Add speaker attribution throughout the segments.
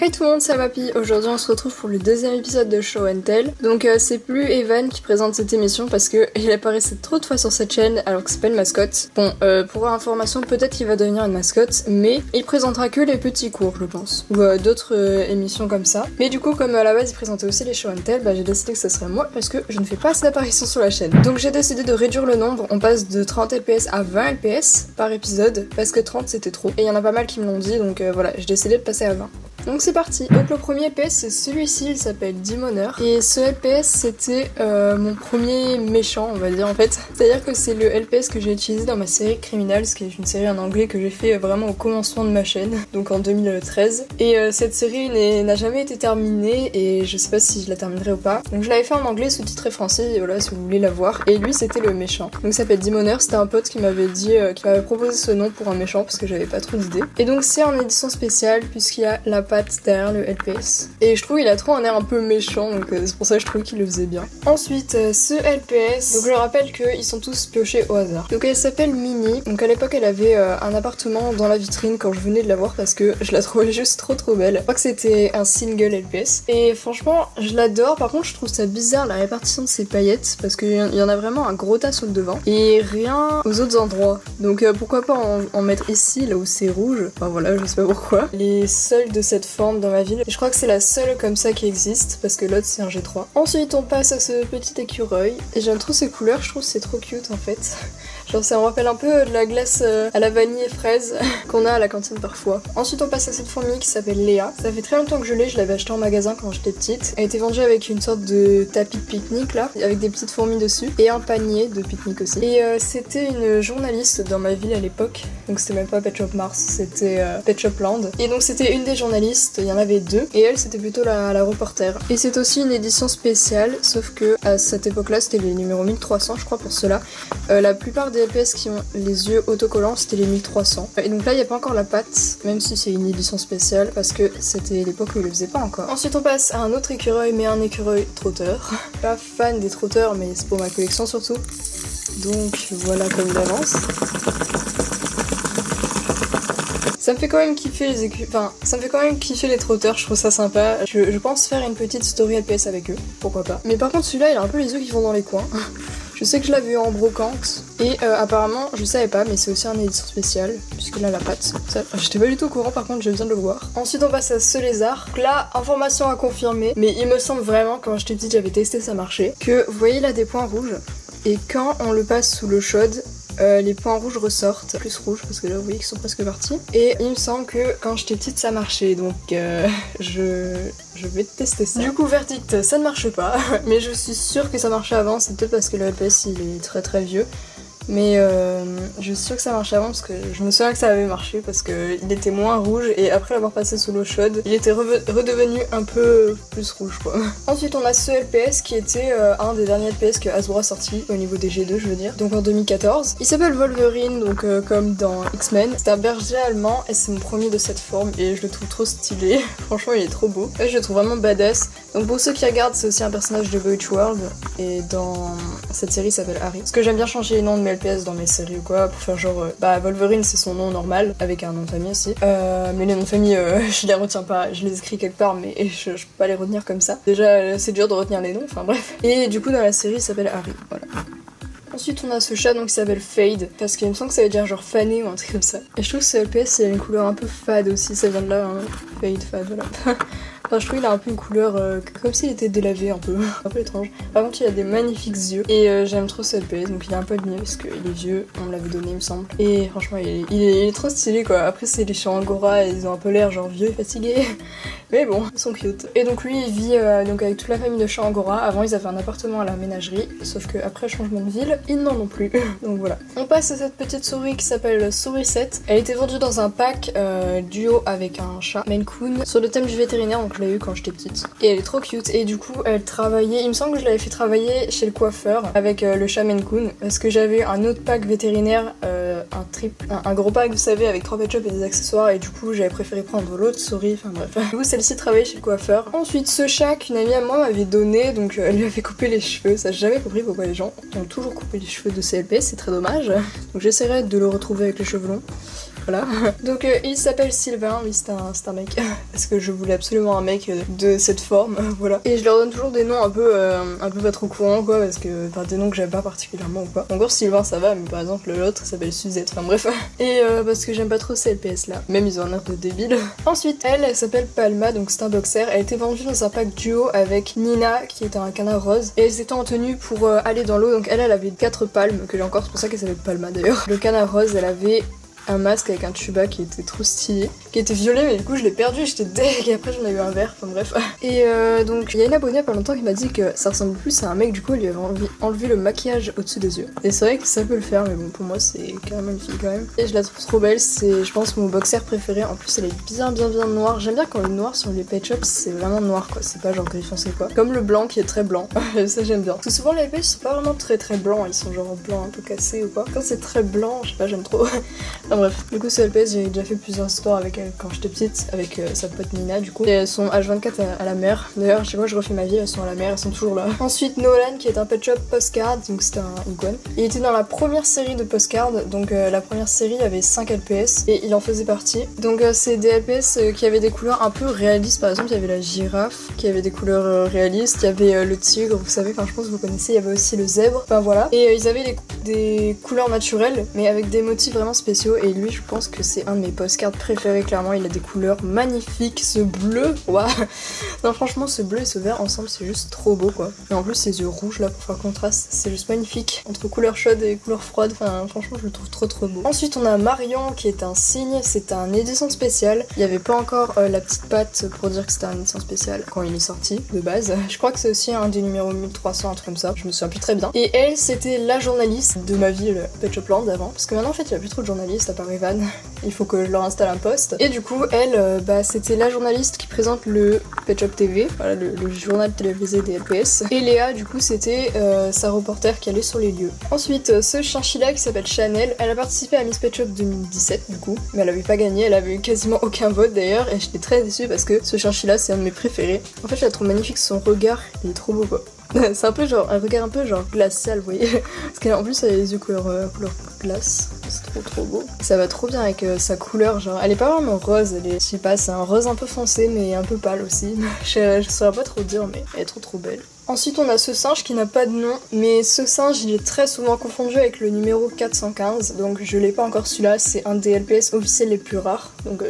Speaker 1: Hey tout le monde, c'est Mappy. Aujourd'hui on se retrouve pour le deuxième épisode de Show and Tell. Donc c'est plus Evan qui présente cette émission parce que il apparaissait trop de fois sur cette chaîne alors que c'est pas une mascotte. Bon, pour information, peut-être qu'il va devenir une mascotte, mais il présentera que les petits cours je pense. Ou d'autres émissions comme ça. Mais du coup comme à la base il présentait aussi les Show and Tell, j'ai décidé que ce serait moi parce que je ne fais pas assez d'apparitions sur la chaîne. Donc j'ai décidé de réduire le nombre, on passe de 30 LPS à 20 LPS par épisode parce que 30 c'était trop. Et il y en a pas mal qui me l'ont dit donc voilà, j'ai décidé de passer à 20. Donc c'est parti. Donc le premier LPS c'est celui-ci, il s'appelle Demoner. Et ce LPS c'était mon premier méchant on va dire en fait. C'est-à-dire que c'est le LPS que j'ai utilisé dans ma série Criminals, qui est une série en anglais que j'ai fait vraiment au commencement de ma chaîne, donc en 2013. Et cette série n'a jamais été terminée et je sais pas si je la terminerai ou pas. Donc je l'avais fait en anglais sous-titré français, et voilà si vous voulez la voir. Et lui c'était le méchant. Donc il s'appelle Demoner, c'était un pote qui m'avait dit, qui m'avait proposé ce nom pour un méchant parce que j'avais pas trop d'idées. Et donc c'est en édition spéciale puisqu'il y a la patte derrière le LPS. Et je trouve il a trop un air un peu méchant, donc c'est pour ça que je trouve qu'il le faisait bien. Ensuite, ce LPS, donc je rappelle qu'ils sont tous piochés au hasard. Donc elle s'appelle Mini, donc à l'époque elle avait un appartement dans la vitrine quand je venais de la voir parce que je la trouvais juste trop belle. Je crois que c'était un single LPS. Et franchement, je l'adore, par contre je trouve ça bizarre la répartition de ses paillettes parce qu'il y en a vraiment un gros tas sur le devant et rien aux autres endroits. Donc pourquoi pas en mettre ici, là où c'est rouge, enfin voilà, je sais pas pourquoi. Les seuls de cette forme dans ma ville. Et je crois que c'est la seule comme ça qui existe parce que l'autre c'est un G3. Ensuite on passe à ce petit écureuil et j'aime trop ces couleurs, je trouve que c'est trop cute en fait. Genre ça me rappelle un peu de la glace à la vanille et fraise qu'on a à la cantine parfois. Ensuite on passe à cette fourmi qui s'appelle Léa. Ça fait très longtemps que je l'ai, je l'avais acheté en magasin quand j'étais petite. Elle était vendue avec une sorte de tapis de pique-nique là, avec des petites fourmis dessus et un panier de pique-nique aussi. Et c'était une journaliste dans ma ville à l'époque, donc c'était même pas Pet Shop Mars, c'était Pet Shop Land. Et donc c'était une des journalistes, il y en avait deux, et elle c'était plutôt la reporter. Et c'est aussi une édition spéciale, sauf que à cette époque-là c'était les numéros 1300 je crois pour cela. La plupart des LPS qui ont les yeux autocollants c'était les 1300. Et donc là il n'y a pas encore la patte, même si c'est une édition spéciale, parce que c'était l'époque où ils le faisaient pas encore. Ensuite on passe à un autre écureuil, mais un écureuil trotteur. Pas fan des trotteurs, mais c'est pour ma collection surtout. Donc voilà comme il avance. Ça me fait quand même kiffer ça me fait quand même kiffer les trotteurs, je trouve ça sympa. Je pense faire une petite story LPS avec eux, pourquoi pas. Mais par contre celui-là il a un peu les yeux qui vont dans les coins. Je sais que je l'avais eu en brocante et apparemment, je savais pas, mais c'est aussi un édition spéciale puisque là la patte, ça, j'étais pas du tout au courant, par contre je viens de le voir. Ensuite on passe à ce lézard. Donc là, information à confirmer, mais il me semble vraiment, quand j'étais petite j'avais testé, ça marchait, que vous voyez là des points rouges et quand on le passe sous l'eau chaude, les points rouges ressortent, plus rouges parce que là vous voyez qu'ils sont presque partis. Et il me semble que quand j'étais petite ça marchait, donc je vais tester ça. Du coup verdict, ça ne marche pas, mais je suis sûre que ça marchait avant, c'est peut-être parce que le LPS il est très vieux. Mais je suis sûre que ça marchait avant parce que je me souviens que ça avait marché parce qu'il était moins rouge et après l'avoir passé sous l'eau chaude, il était redevenu un peu plus rouge quoi. Ensuite on a ce LPS qui était un des derniers LPS que Hasbro a sorti au niveau des G2 je veux dire, donc en 2014. Il s'appelle Wolverine, donc comme dans X-Men. C'est un berger allemand et c'est mon premier de cette forme et je le trouve trop stylé. Franchement il est trop beau. Et je le trouve vraiment badass. Donc pour ceux qui regardent, c'est aussi un personnage de Boy World et dans cette série il s'appelle Harry. Parce que j'aime bien changer les noms de mes LPS dans mes séries ou quoi pour faire genre Wolverine c'est son nom normal avec un nom de famille aussi, mais les noms de famille je les retiens pas, je les écris quelque part mais je peux pas les retenir comme ça, déjà c'est dur de retenir les noms, enfin bref. Et du coup dans la série il s'appelle Harry, voilà. Ensuite on a ce chat donc qui s'appelle Fade, parce qu'il me semble que ça veut dire genre fané ou un truc comme ça. Et je trouve que ce LPS il a une couleur un peu fade aussi, ça vient de là, hein. Fade, voilà. Enfin, je trouve qu'il a un peu une couleur comme s'il était délavé un peu étrange. Par contre il a des magnifiques yeux et j'aime trop ce LPS, donc il est un peu abîmé parce qu'il est vieux, on me l'avait donné il me semble. Et franchement il est trop stylé quoi. Après c'est les chats Angora et ils ont un peu l'air genre vieux et fatigués. Mais bon, ils sont cute. Et donc lui il vit donc avec toute la famille de chats Angora. Avant ils avaient un appartement à la ménagerie, sauf que après changement de ville, ils n'en ont plus. Donc voilà. On passe à cette petite souris qui s'appelle Souris 7. Elle était vendue dans un pack duo avec un chat Maine Coon sur le thème du vétérinaire, donc je l'ai eu quand j'étais petite. Et elle est trop cute. Et du coup elle travaillait, il me semble que je l'avais fait travailler chez le coiffeur avec le chat Maine Coon parce que j'avais un autre pack vétérinaire, un gros pack vous savez avec 3 pet shops et des accessoires, et du coup j'avais préféré prendre l'autre souris, enfin bref. Du coup celle-ci travaillait chez le coiffeur. Ensuite ce chat qu'une amie à moi m'avait donné, donc elle lui avait coupé les cheveux. Ça j'ai jamais compris pourquoi les gens ont toujours coupé les cheveux de CLP, c'est très dommage. Donc j'essaierai de le retrouver avec les cheveux longs. voilà. Donc il s'appelle Sylvain, oui c'est un mec, parce que je voulais absolument un mec de cette forme, voilà. Et je leur donne toujours des noms un peu pas trop courants quoi, parce que enfin des noms que j'aime pas particulièrement ou quoi. Encore Sylvain ça va, mais par exemple l'autre s'appelle Suzette, enfin bref. Et parce que j'aime pas trop ces LPS là, même ils ont un air de débile. Ensuite elle s'appelle Palma, donc c'est un boxer, elle a été vendue dans un pack duo avec Nina qui était un canard rose, et elles étaient en tenue pour aller dans l'eau, donc elle avait 4 palmes, que j'ai encore, c'est pour ça qu'elle s'appelle Palma d'ailleurs. Le canard rose elle avait un masque avec un tuba qui était trop stylé, qui était violet, mais du coup je l'ai perdu, j'étais deg, et après j'en ai eu un vert, enfin bref. Et donc il y a une abonnée il y a pas longtemps qui m'a dit que ça ressemble plus à un mec, du coup elle lui avait enlevé le maquillage au-dessus des yeux. Et c'est vrai que ça peut le faire, mais bon pour moi c'est carrément une fille quand même. Et je la trouve trop belle, c'est je pense mon boxer préféré, en plus elle est bien noire. J'aime bien quand le noir sur les pet shops c'est vraiment noir quoi, c'est pas genre gris foncé quoi. Comme le blanc qui est très blanc, ça j'aime bien. Parce que souvent les pets sont pas vraiment très blancs, ils sont genre blancs un peu cassés ou quoi. Quand c'est très blanc, je sais pas, j'aime trop. Enfin bref, du coup ce LPS j'ai déjà fait plusieurs histoires avec elle quand j'étais petite, avec sa pote Nina du coup. Et elles sont H24 à la mer. D'ailleurs chaque fois je refais ma vie, elles sont à la mer, elles sont toujours là. Ensuite Nolan qui est un pet shop postcard, donc c'était un iguane. Il était dans la première série de postcard, donc la première série avait 5 LPS et il en faisait partie. Donc c'est des LPS qui avaient des couleurs un peu réalistes, par exemple il y avait la girafe qui avait des couleurs réalistes, il y avait le tigre, vous savez, enfin je pense que vous connaissez, il y avait aussi le zèbre, enfin voilà. Et ils avaient des couleurs naturelles mais avec des motifs vraiment spéciaux, et lui je pense que c'est un de mes postcards préférés clairement, il a des couleurs magnifiques, ce bleu, waouh. Non franchement ce bleu et ce vert ensemble c'est juste trop beau quoi. Et en plus ses yeux rouges là pour faire contraste, c'est juste magnifique, entre couleurs chaudes et couleurs froides, enfin franchement je le trouve trop beau. Ensuite on a Marion qui est un cygne, c'est un édition spéciale, il n'y avait pas encore la petite patte pour dire que c'était un édition spéciale quand il est sorti de base. Je crois que c'est aussi un des numéros 1300, un truc comme ça, je me souviens plus très bien. Et elle c'était la journaliste de ma vie, le Pet Shop Land avant, parce que maintenant en fait il n'y a plus trop de journalistes à part Evan, il faut que je leur installe un poste. Et du coup elle c'était la journaliste qui présente le Pet Shop TV, voilà le journal télévisé des LPS. Et Léa du coup c'était sa reporter qui allait sur les lieux. Ensuite ce chinchilla qui s'appelle Chanel, elle a participé à Miss Pet Shop 2017 du coup, mais elle avait pas gagné, elle avait eu quasiment aucun vote d'ailleurs, et j'étais très déçue parce que ce chinchilla c'est un de mes préférés. En fait je la trouve magnifique, son regard il est trop beau quoi. C'est un peu genre un regard un peu genre glacial, vous voyez, parce qu'en plus elle a les yeux couleur glace, c'est trop beau. Ça va trop bien avec sa couleur, genre elle est pas vraiment rose, elle est, je sais pas, c'est un rose un peu foncé mais un peu pâle aussi. Je saurais pas trop dire, mais elle est trop belle. Ensuite on a ce singe qui n'a pas de nom, mais ce singe il est très souvent confondu avec le numéro 415, donc je l'ai pas encore celui-là, c'est un des LPS officiels les plus rares, donc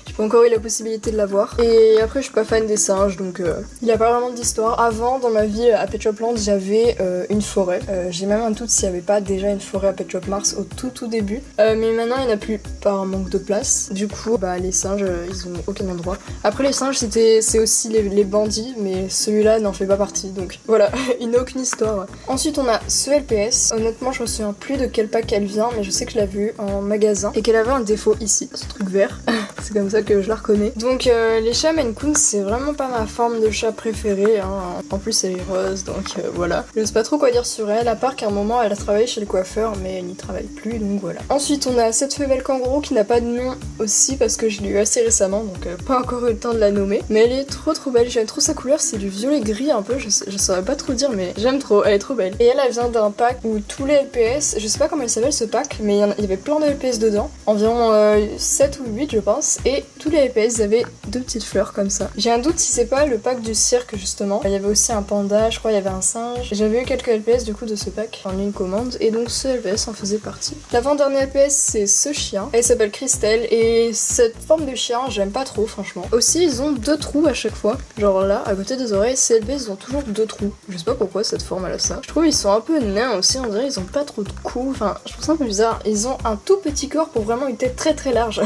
Speaker 1: j'ai pas encore eu la possibilité de l'avoir. Et après je suis pas fan des singes, donc il y a pas vraiment d'histoire. Avant dans ma vie à Pet Shop Land j'avais une forêt, j'ai même un doute s'il y avait pas déjà une forêt à Pet Shop Mars au tout début, mais maintenant il n'y en a plus par un manque de place, du coup les singes ils ont aucun endroit. Après les singes c'est aussi les bandits, mais celui-là n'en fait pas partie. Donc voilà, il n'a aucune histoire. Ensuite on a ce LPS, honnêtement je me souviens plus de quel pack elle vient, mais je sais que je l'ai vue en magasin et qu'elle avait un défaut ici, ce truc vert. C'est comme ça que je la reconnais. Donc les chats Maine Coon c'est vraiment pas ma forme de chat préférée, hein. En plus elle est rose, donc voilà. Je sais pas trop quoi dire sur elle, à part qu'à un moment elle a travaillé chez le coiffeur mais elle n'y travaille plus, donc voilà. Ensuite on a cette femelle kangourou qui n'a pas de nom aussi parce que je l'ai eu assez récemment, donc pas encore eu le temps de la nommer. Mais elle est trop belle, j'aime trop sa couleur, c'est du violet gris un peu, je saurais pas trop dire mais j'aime trop, elle est trop belle. Et elle vient d'un pack où tous les LPS, je sais pas comment elle s'appelle ce pack, mais il y avait plein de LPS dedans, environ 7 ou 8 je pense, et tous les LPS avaient 2 petites fleurs comme ça. J'ai un doute si c'est pas le pack du cirque justement, il y avait aussi un panda, je crois il y avait un singe, j'avais eu quelques LPS du coup de ce pack en une commande, et donc ce LPS en faisait partie. L'avant-dernier LPS c'est ce chien, elle s'appelle Christelle, et cette forme de chien j'aime pas trop franchement. Aussi ils ont 2 trous à chaque fois, genre là à côté des oreilles, ces LPS ils ont toujours 2 trous. Je sais pas pourquoi cette forme elle a ça. Je trouve ils sont un peu nains aussi, on dirait ils ont pas trop de cou, enfin je trouve ça un peu bizarre. Ils ont un tout petit corps pour vraiment une tête très large.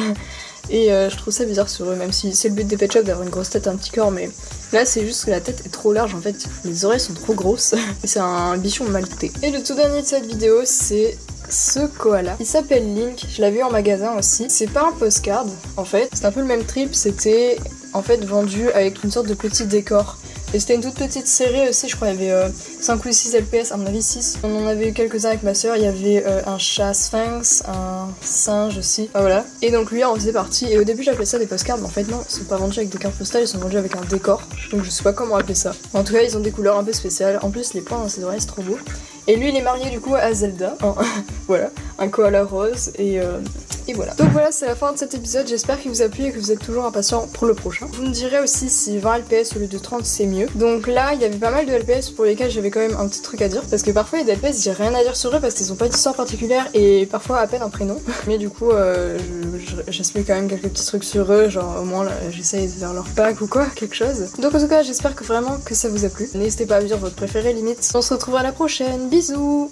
Speaker 1: Et je trouve ça bizarre sur eux, même si c'est le but des pet shops d'avoir une grosse tête et un petit corps, mais là c'est juste que la tête est trop large en fait, les oreilles sont trop grosses, et c'est un bichon maltais. Et le tout dernier de cette vidéo c'est ce koala. Il s'appelle Link, je l'avais vu en magasin aussi. C'est pas un postcard en fait, c'est un peu le même trip, c'était en fait vendu avec une sorte de petit décor. Et c'était une toute petite série aussi, je crois il y avait 5 ou 6 LPS, à mon avis 6. On en avait eu quelques-uns avec ma soeur, il y avait un chat sphinx, un singe aussi, enfin, voilà. Et donc lui en faisait partie, et au début j'appelais ça des postcards, mais en fait non, ils sont pas vendus avec des cartes postales, ils sont vendus avec un décor. Donc je sais pas comment appeler ça. En tout cas ils ont des couleurs un peu spéciales, en plus les points dans ses oreilles c'est trop beau. Et lui il est marié du coup à Zelda, voilà, un koala rose et voilà. Donc voilà, c'est la fin de cet épisode, j'espère qu'il vous a plu et que vous êtes toujours impatient pour le prochain. Vous me direz aussi si 20 LPS au lieu de 30 c'est mieux. Donc là, il y avait pas mal de LPS pour lesquels j'avais quand même un petit truc à dire, parce que parfois il y a des LPS, j'ai rien à dire sur eux parce qu'ils ont pas d'histoire particulière et parfois à peine un prénom. Mais du coup, j'explique quand même quelques petits trucs sur eux, genre au moins j'essaye de faire leur pack ou quoi, quelque chose. Donc en tout cas, j'espère que vraiment que ça vous a plu. N'hésitez pas à me dire votre préféré limite. On se retrouvera à la prochaine, bisous.